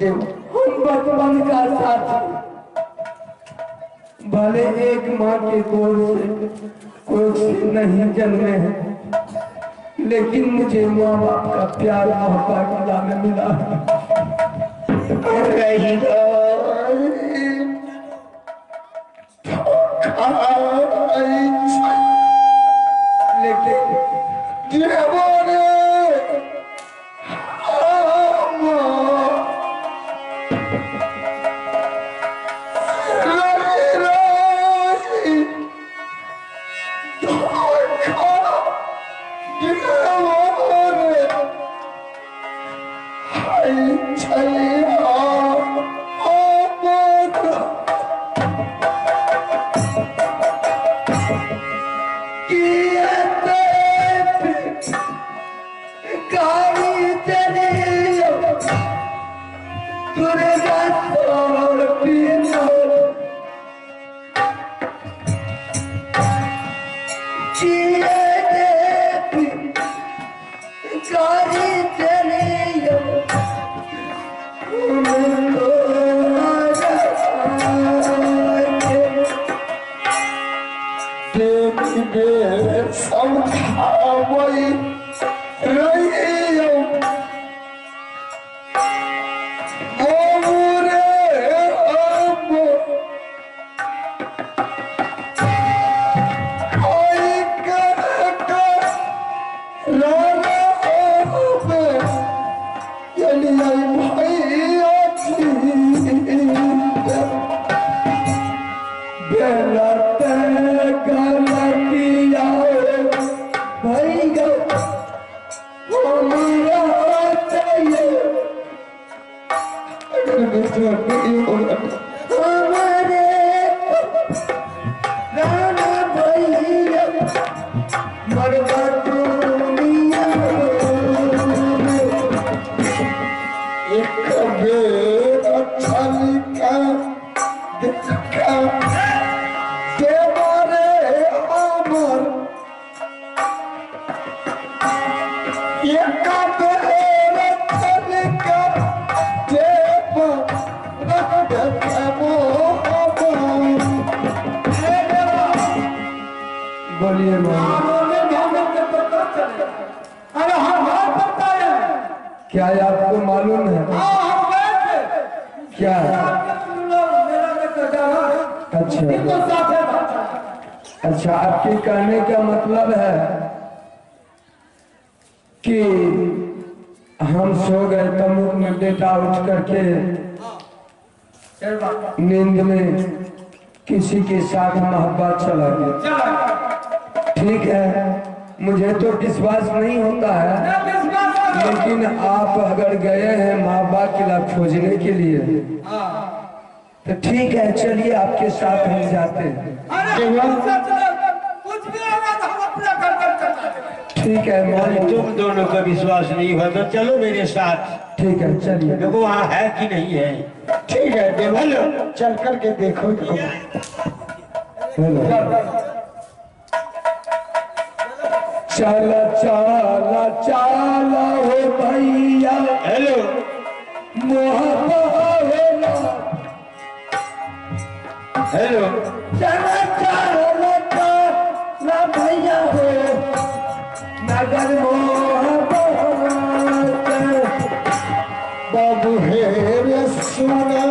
हम बचपन का साथी, भले एक माँ के कोख से नहीं जन्मे हैं, लेकिन मुझे माँ बाप का प्यार मोहब्बत में मिला। बोलिए क्या आपको मालूम है? क्या? अच्छा, आपके कहने का मतलब है कि हम सो गए तमुक में बेटा उठ करके नींद में किसी के साथ मोहब्बत चला गया। ठीक है, मुझे तो विश्वास नहीं होता है, लेकिन आप अगर गए हैं माँ बाप के लिए खोजने के लिए तो ठीक है, चलिए आपके साथ हम जाते हैं। ठीक है, तुम दोनों का विश्वास नहीं हुआ तो चलो मेरे साथ। ठीक है, चलिए। देखो वहाँ है कि नहीं है। ठीक है, देखो चल करके देखो। चला चला चला हो भैया, हेलो हेलो, चला चला चला भैया हो नगर बाबू हे सुना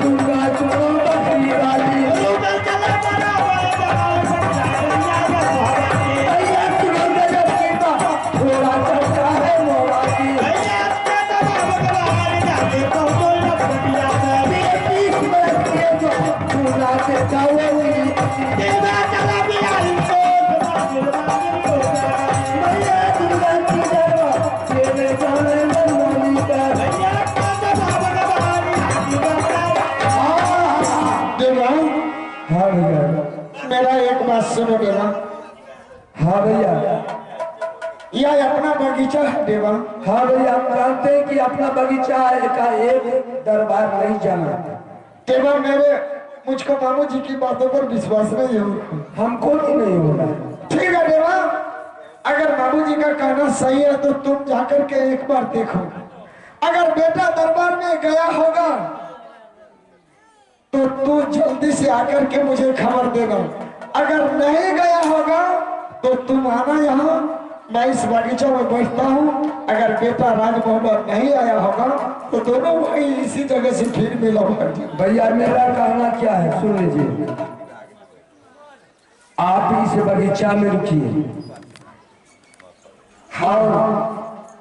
दुर्गा हाँ भैया। मेरा एक बात सुनो देवा। हाँ भैया। यह अपना बगीचा है देवा। हाँ भैया, हम जानते हैं कि अपना बगीचा का एक दरबार नहीं जाना देवा। मुझको मामू जी की बातों पर विश्वास नहीं हो। हमको भी नहीं होगा। ठीक है देवा, अगर मामू जी का कहना सही है तो तुम जाकर के एक बार देखो। अगर बेटा दरबार में गया होगा तो तू जल्दी से आकर के मुझे खबर देना। अगर नहीं गया होगा तो तुम आना यहाँ, मैं इस बगीचा में बैठता हूँ। अगर बेटा राजमोहन नहीं आया होगा तो दोनों भाई इसी जगह से फिर मिलो। भैया मेरा कहना क्या है, सुन लीजिए। आप इस बगीचा में रुकिए और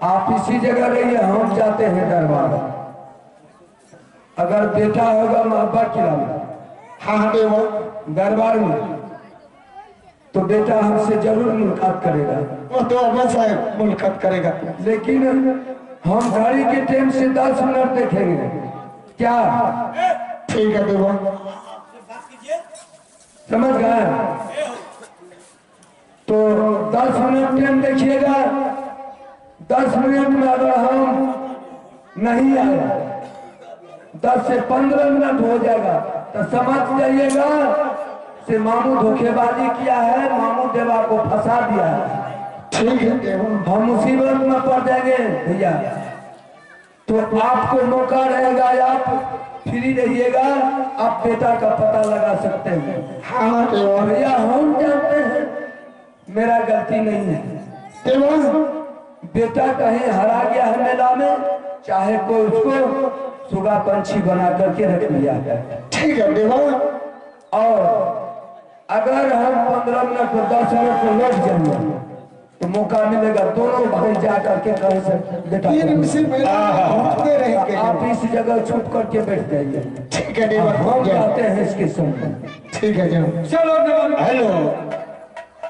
आप इसी जगह रहिए, हम जाते हैं दरबार। अगर बेटा होगा महाबा किला में, हाँ देवा, दरबार में, तो बेटा हमसे जरूर मुलाकात करेगा। वो तो अवश्य मुलाकात करेगा। लेकिन हम घड़ी के टाइम से 10 मिनट देखेंगे क्या? ठीक है देवा, समझ गए? तो 10 मिनट टाइम देखिएगा। 10 मिनट में अगर हम नहीं आए, 10 से 15 मिनट हो जाएगा तो समझ जाइएगा से मामू धोखेबाजी किया है, मामू देवा को फंसा दिया है। ठीक है देवा, हम मुसीबत में पड़ जाएंगे भैया। तो आपको मौका रहेगा, आप फ्री रहिएगा, आप बेटा का पता लगा सकते हैं। हाँ देवा, भैया हम जानते हैं मेरा गलती नहीं है। देवा, बेटा कहीं हरा गया है मेला में, चाहे कोई उसको सुगा पंछी बना करके रख लिया है। ठीक है देवा। और अगर हम 15 मिनट और 10 मिनट को लौट जाएंगे तो मौका मिलेगा, दोनों भाई जा करके कहीं से बेटा रहेंगे। आप इस जगह छुप करके बैठ जाइए। ठीक है देवा, हम जाते हैं इसके संग। ठीक है जाओ। चलो हेलो,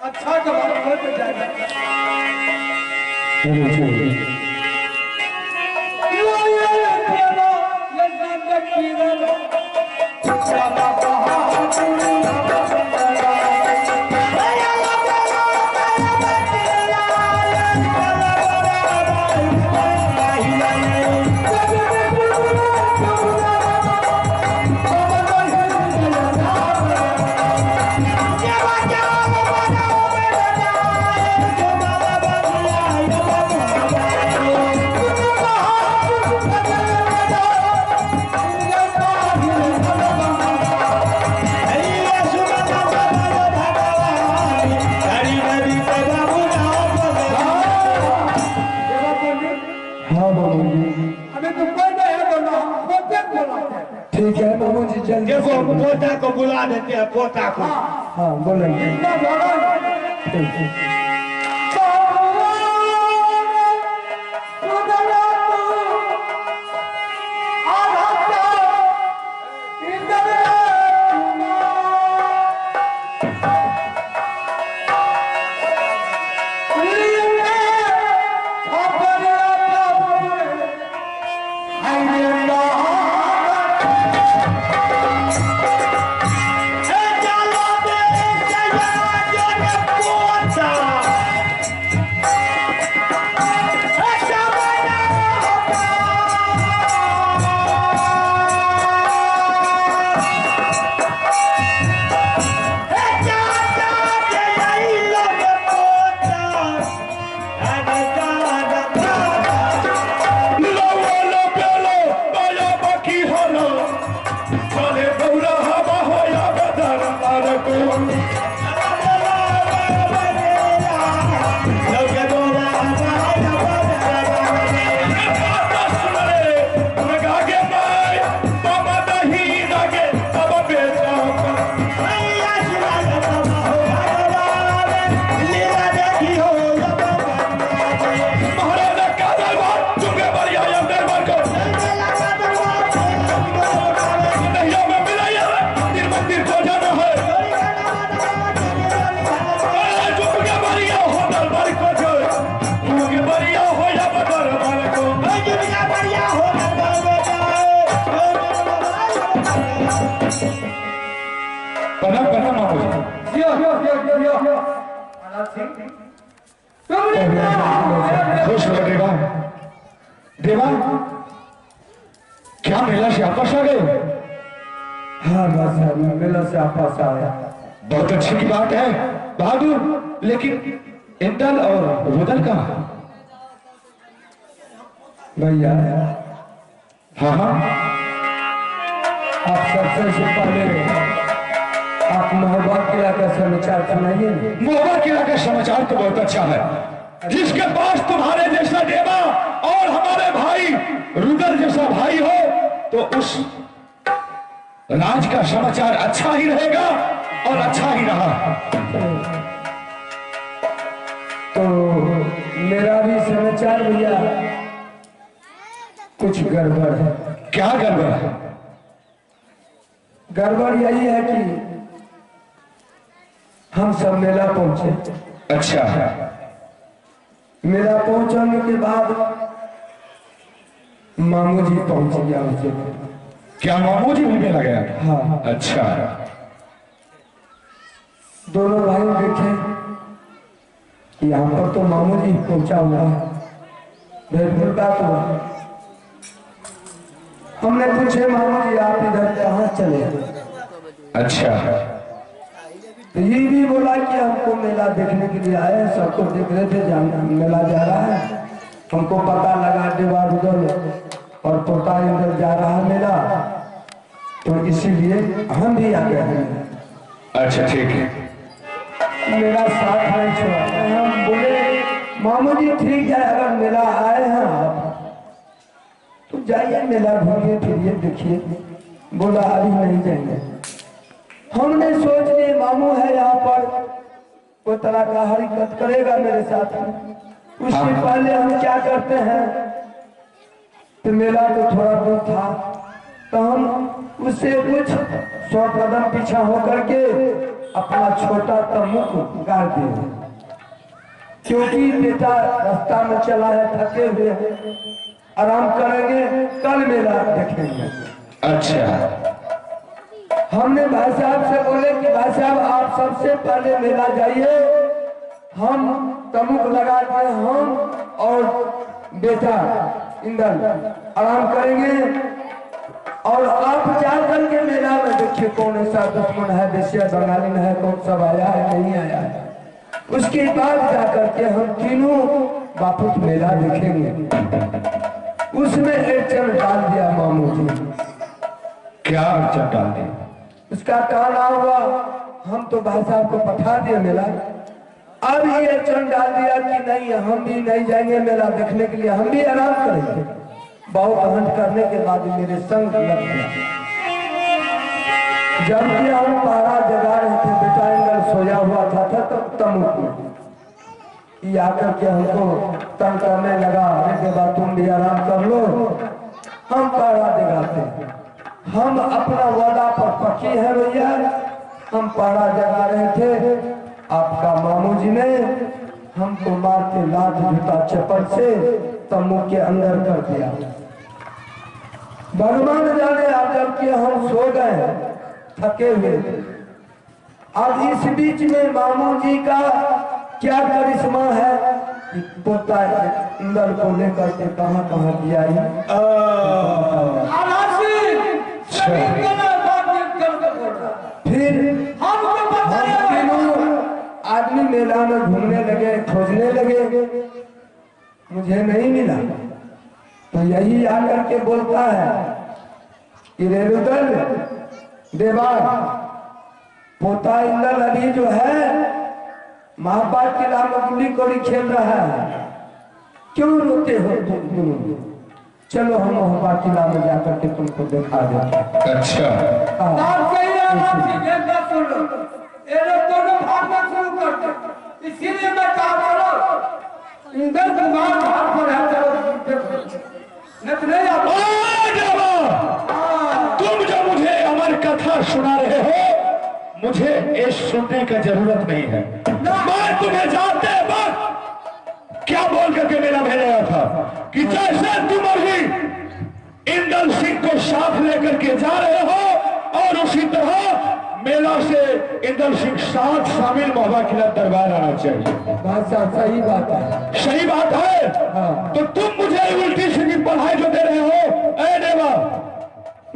अच्छा हो जाएगा। ठीक है मामू जी, जल्दी देखो पोता को बुला देते हैं, पोता को। हाँ बोलेंगे। Hey, खुश हो देवा। देवा क्या मेला से वापस आ गए? हाँ बादशाह, मैं मेला से वापस आया। बहुत अच्छी की बात है बहादुर, लेकिन इंदल और रुदल कहाँ? भैया हाँ हाँ, आप सबसे पहले आप मोहब्बत किला का समाचार सुनाइए। मोहब्बत किला का समाचार तो बहुत अच्छा है। जिसके पास तुम्हारे जैसा देवा और हमारे भाई रुदल जैसा भाई हो तो उस राज का समाचार अच्छा ही रहेगा और अच्छा ही रहा। तो मेरा भी समाचार भैया कुछ गड़बड़ है। क्या गड़बड़ है? गड़बड़ यही है कि हम सब मेला पहुंचे। अच्छा, मेला पहुंचने के बाद मामू जी पहुंच गया मुझे। क्या मामू जी भी मेला गया? हाँ। अच्छा, दोनों भाई देखे कि यहाँ पर तो मामू जी पहुंचा हुआ है, भेद मुलाकात हुआ। हमने पूछे मामू जी आप इधर कहाँ चले? अच्छा, तो ये भी बोला कि हमको मेला देखने के लिए आए, सबको देख रहे थे, जाना मेला जा रहा है। हमको पता लगा देवा रुदल और पोता इधर जा रहा है मेला, तो इसीलिए हम भी आ गए हैं। अच्छा ठीक है। मेरा साथ नहीं छोड़ा। हम बोले मामू जी ठीक है, अगर मेला आए हैं आप तो जाइए, मेला घूमिए फिरिए देखिए। बोला अभी नहीं जाएंगे। हमने सोच लिए मामू है यहाँ पर, कोई तरह का हरकत करेगा मेरे साथ। उससे पहले हम क्या करते हैं, तो मेला तो थोड़ा दूर था, तो हम उससे कुछ 100 कदम पीछा होकर के अपना छोटा तम्बू गाड़ दिए, क्योंकि बेटा रास्ता में चला है, थके हुए हैं, आराम करेंगे, कल मेला देखेंगे। अच्छा, हमने भाई साहब से बोले कि भाई साहब आप सबसे पहले मेला जाइए, हम तमुक लगा के हम और बेटा इंदल आराम करेंगे, और आप जा करके मेला में देखिए कौन ऐसा दुश्मन है, देशिया बंगाली है, कौन सब आया है नहीं आया है। उसके बाद जा करके हम तीनों वापस मेला देखेंगे। उसमें एक चल डाल दिया मामू जी। क्या अड़चन डाल दी? उसका कहना हुआ हम तो भाई साहब को पठा दिए मेला, अब ये चंद डाल दिया कि नहीं हम भी नहीं जाएंगे मेला देखने के लिए, हम भी आराम करेंगे। बहुत हंट करने के बाद मेरे संग लग गया। जबकि हम पारा जगा रहे थे, बेटा इंदल सोया हुआ था तब तमुक ये आकर के हमको तंग करने लगा। के बाद तुम भी आराम कर लो, हम पारा जगाते, हम अपना वादा पर पक्की है भैया। हम पारा जगा रहे थे, आपका मामू जी ने हमको मार के लात जूता चप्पल से तम्बू के अंदर कर दिया। भगवान जाने आप जबकि हम सो गए थके हुए। अब इस बीच में मामू जी का क्या करिश्मा है कि पोता इंदल को लेकर के कहाँ कहाँ दिया। फिर हम तीनों आदमी मेला में घूमने लगे, खोजने लगे, मुझे नहीं मिला। तो यही आकर के बोलता है कि रे रुदल देवा, पोता इंदल अभी जो है महापात की रामगुली कोड़ी खेल रहा है, क्यों रोते हो तुम? चलो हम मोहब्बा किला में जाकर के तुमको दिखा देते। अच्छा, इसीलिए मैं कहा चलो इंदल कुमार घर पर है, तुम जो मुझे अमर कथा सुना रहे हो, मुझे ये सुनने का जरूरत नहीं है। मैं तुम्हें जाते वक्त क्या बोल करके मेरा भेजा था कि जैसे तुम अभी इंदल सिंह को साथ लेकर के जा रहे हो और उसी तरह मेला जिला से इंदर सिंह साथ शामिल मोहब्बत खिलाफ दरबार आना चाहिए। बात साहब सही बात है। सही बात है। हाँ। तो तुम मुझे उल्टी सीधी पढ़ाई जो दे रहे हो, ए देवा,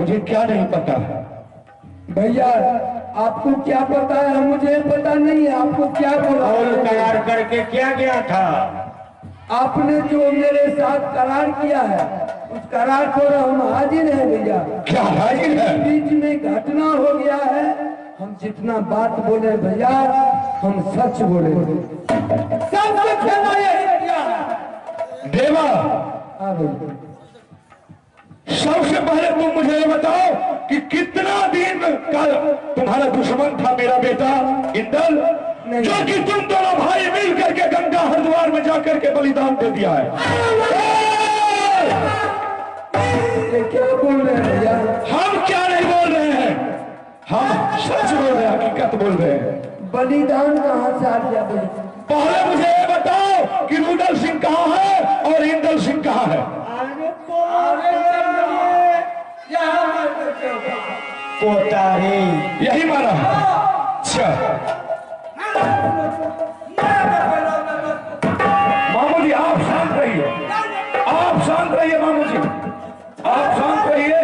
मुझे क्या नहीं पता है। भैया आपको क्या पता है, मुझे पता नहीं है। आपको क्या बोला? और करार करके क्या गया था? आपने जो मेरे साथ करार किया है, उस करार पर हम हाजिर हैं भैया। क्या हाजिर है? बीच में घटना हो गया है, हम जितना बात बोले भैया हम सच बोले। सब कुछ देवा, हाँ भैया। सबसे पहले तुम मुझे ये बताओ कि कितना दिन का तुम्हारा दुश्मन था मेरा बेटा इंदल, जो कि तुम दोनों भाई मिल करके गंगा हरिद्वार में जाकर के बलिदान दे दिया है। ये क्या बोल रहे हैं भैया? हम क्या नहीं बोल रहे हैं, हम सच बोल रहे हैं, हकीकत बोल रहे हैं। बलिदान कहाँ से आ गया भैया? पहले मुझे ये बताओ कि रुदल सिंह कहाँ है और इंदल सिंह कहाँ है? कोतारी यही माना। अच्छा मामू जी आप शांत रहिए, आप शांत रहिए मामू जी, आप शांत रहिए।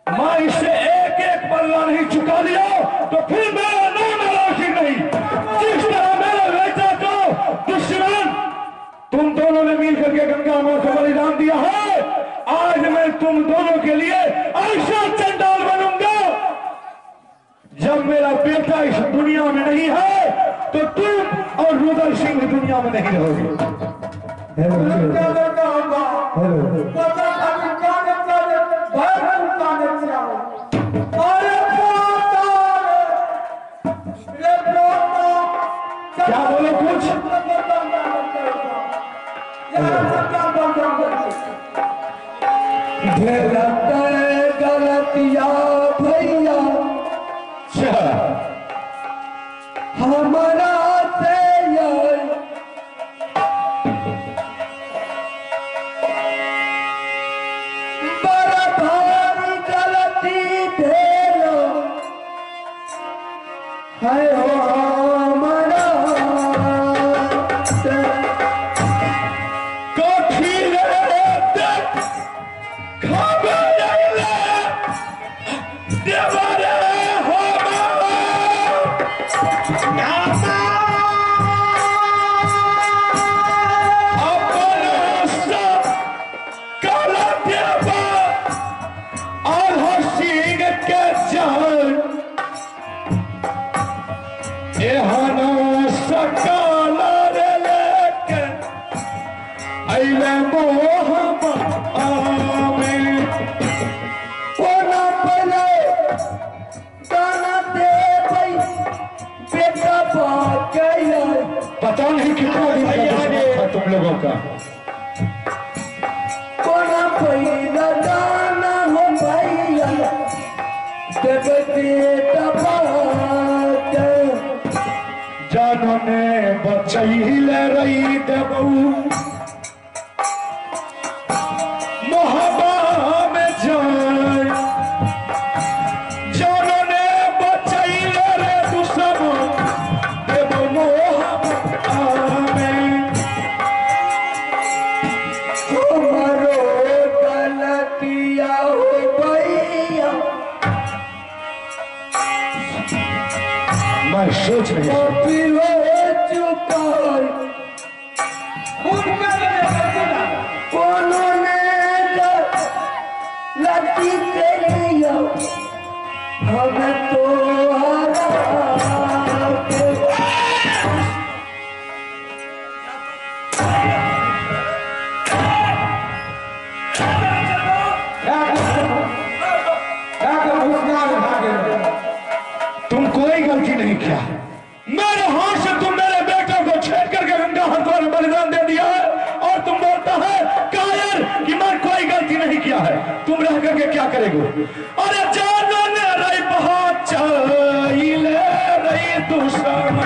मैं इससे एक एक पल्ला नहीं चुका लिया तो फिर मेरा नाम राशि नहीं। जिस तरह मेरे बेटा को दुश्मन तुम दोनों ने मिल करके गंगा मां को बलिदान दिया है, आज मैं तुम दोनों के लिए ऐसा चंडाल बनूंगा। जब मेरा बेटा इस दुनिया में नहीं है तो तुम और रुदल सिंह दुनिया में नहीं रहोगे। क्या बोलो कुछ? गलतिया भैया हमारा से बड़ा भारी गलती भेलो है हो हमारा से। पता नहीं कितना दिन का दुश्मन था तुम लोगों का। कोना पहिला दाना हो भैया जानो ने बचैले रही देबू मोहब्बा में जान, जानो ने बचैले रे दुश्मन देबू मोहब्बा में। तुम्हारो गलतिया हो भैया मैं सोच नहीं लड़की के लिए हमें तो तुम कोई गलती नहीं किया। मेरे हाथ से तुम मेरे बेटे को छेड़ करके गंगा हरिद्वार में बलिदान दे दिया है और तुम बोलता है कायर कि मैं कोई गलती नहीं किया है। तुम रह करके क्या करेगो? अरे जानो ने रही बहुत चाहिए रही दुश्मन,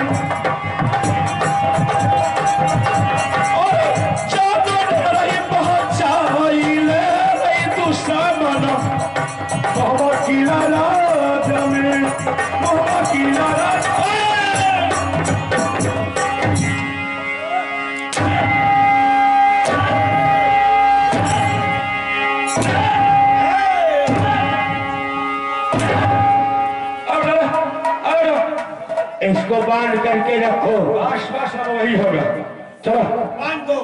अरे जानो ने रही बहुत चाहिए रही दुश्मन, बहुत की राज में मोहब्बत की नाराज इसको बांध करके रखो। आश्वासन वही होगा। चलो बांध दो।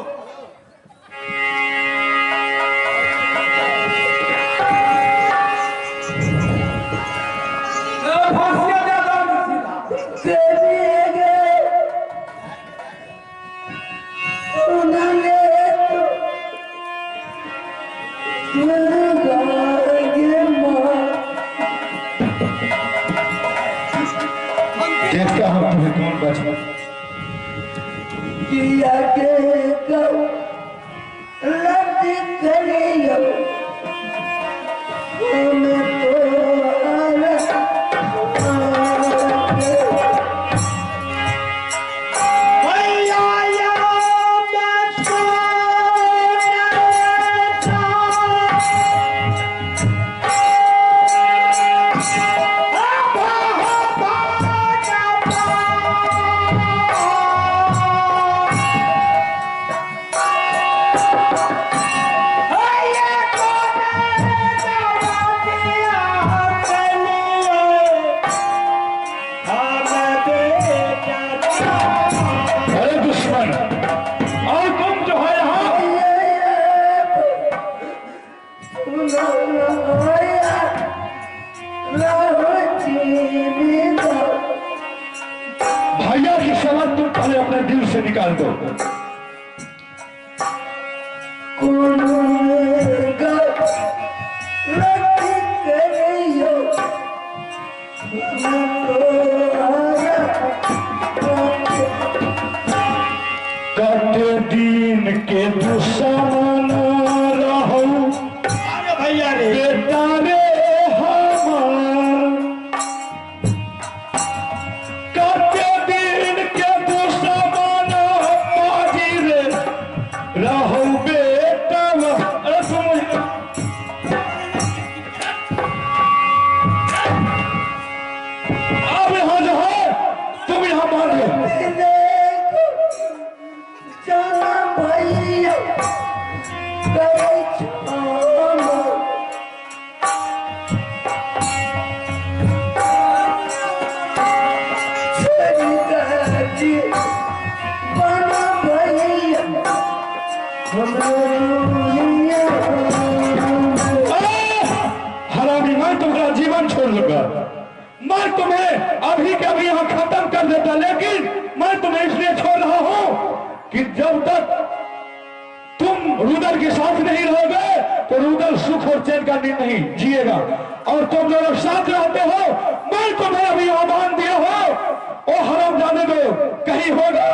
देखता हम तुम्हें कौन बचा। किया के कब लट करियो मैं भैया की समझ तुम पहले अपने दिल से निकाल दो। कटे दिन के दुश्मन रहो भैया रे बेटा रे हमार। कटे दिन के दुश्मन बाजी रे रहो बेटा। अरे तुम अब यहाँ जो है तुम यहाँ मान लो। हरामी मैं तुम्हारा जीवन छोड़ दूंगा। मैं तुम्हें अभी के अभी यहाँ खत्म कर देता, लेकिन मैं तुम्हें इसलिए छोड़ रहा हूँ कि जब तक तुम रुदल के साथ नहीं रहोगे तो रुदल सुख और चैन का नींद नहीं जिएगा। और तुम लोग साथ रहते हो, मैं तुम्हें अभी आह्वान दिया हो, ओ हराम जाने दो, कहीं होगा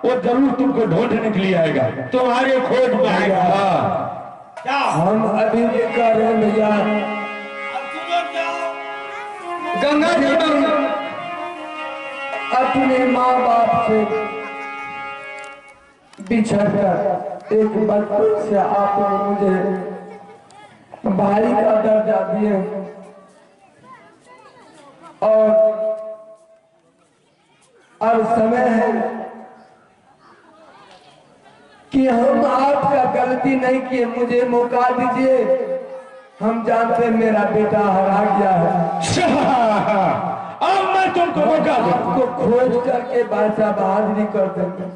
वो जरूर तुमको ढूंढने के लिए आएगा, तुम्हारे खोज में आएगा। क्या हम अभी भी कर रहे हैं भैया। गंगा जी अपने माँ बाप से बिछड़ कर एक बचपन से आपने मुझे भाई का दर्जा दिए और अब समय है कि हम आपका गलती नहीं किए, मुझे मौका दीजिए। हम जानते मेरा बेटा हरा गया है। अब मैं तुमको मौका दूं। आपको खोज करके बादशाह बहादुरी कर देंगे।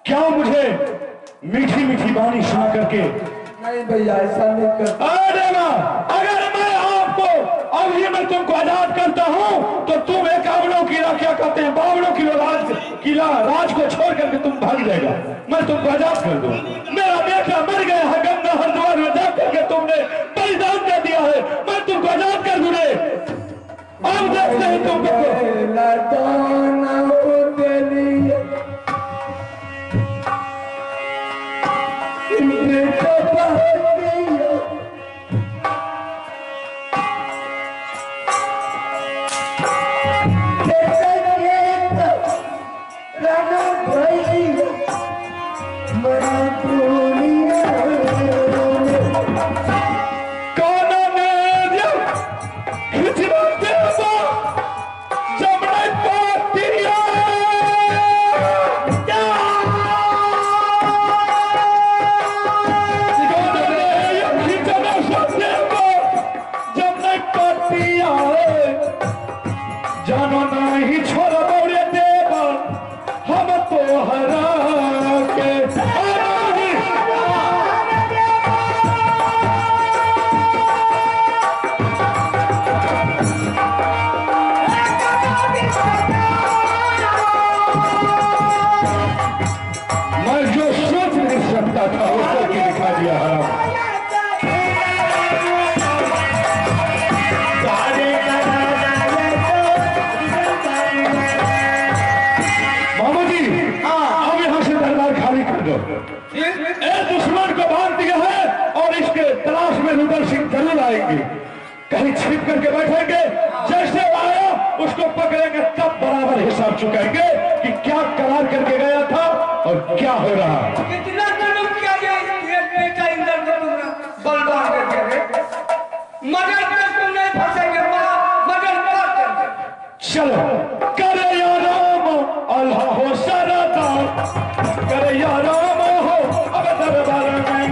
क्या मुझे मीठी मीठी बानी सुना करके? नहीं भैया, ऐसा नहीं कर। अरे अगर मैं आपको अभी मैं तुमको आजाद करता हूँ तो तुम एक आवड़ों की क्या कहते हैं, बावड़ों की राज को छोड़ करके तुम भाग जाएगा। मैं तुमको आजाद कर दूं। मेरा बेटा मर गया है, गंगा हरिद्वार में जा करके तुमने बलिदान दे दिया है, मैं तुमको आजाद कर दूं। अब देखते हैं तुमको। कौन ने बैठेंगे, कहीं छिप करके बैठेंगे, जैसे आया उसको पकड़ेंगे, तब बराबर हिसाब चुकाएंगे कि क्या करार करके गया था और क्या हो रहा है। कितना जुल्म किया ये बेटा इंद्र को बलवान करके मगर तुम नहीं फंसेंगे मगर क्या करेंगे। चलो करे या राम अल्लाह हो सरदा, करे या राम हो अब दरबार में,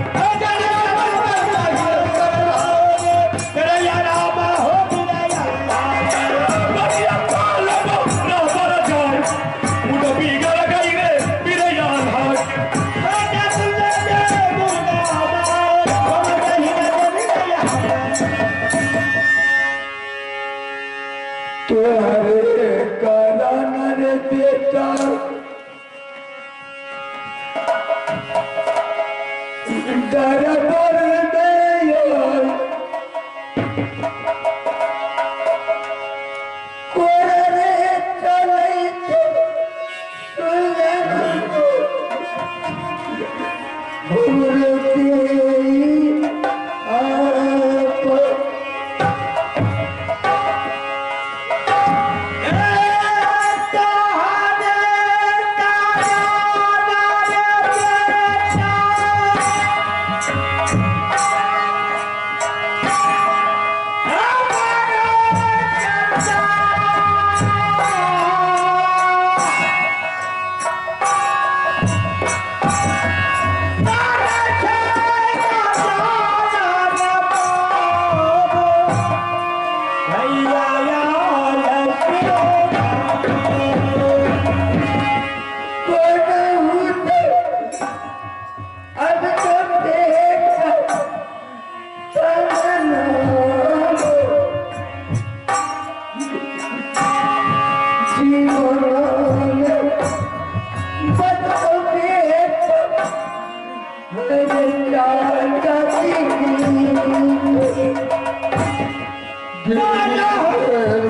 करे या राम हो बुलाया बढ़िया कालम ना बर जाए मुझे बिगड़ गई रे बिरे यार हाथ तुम्हारे कारण रे बेटा दरबार में कोरे चले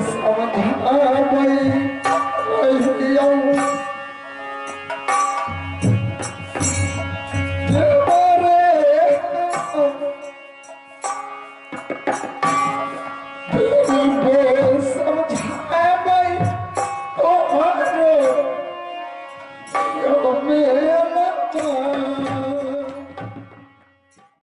समाधान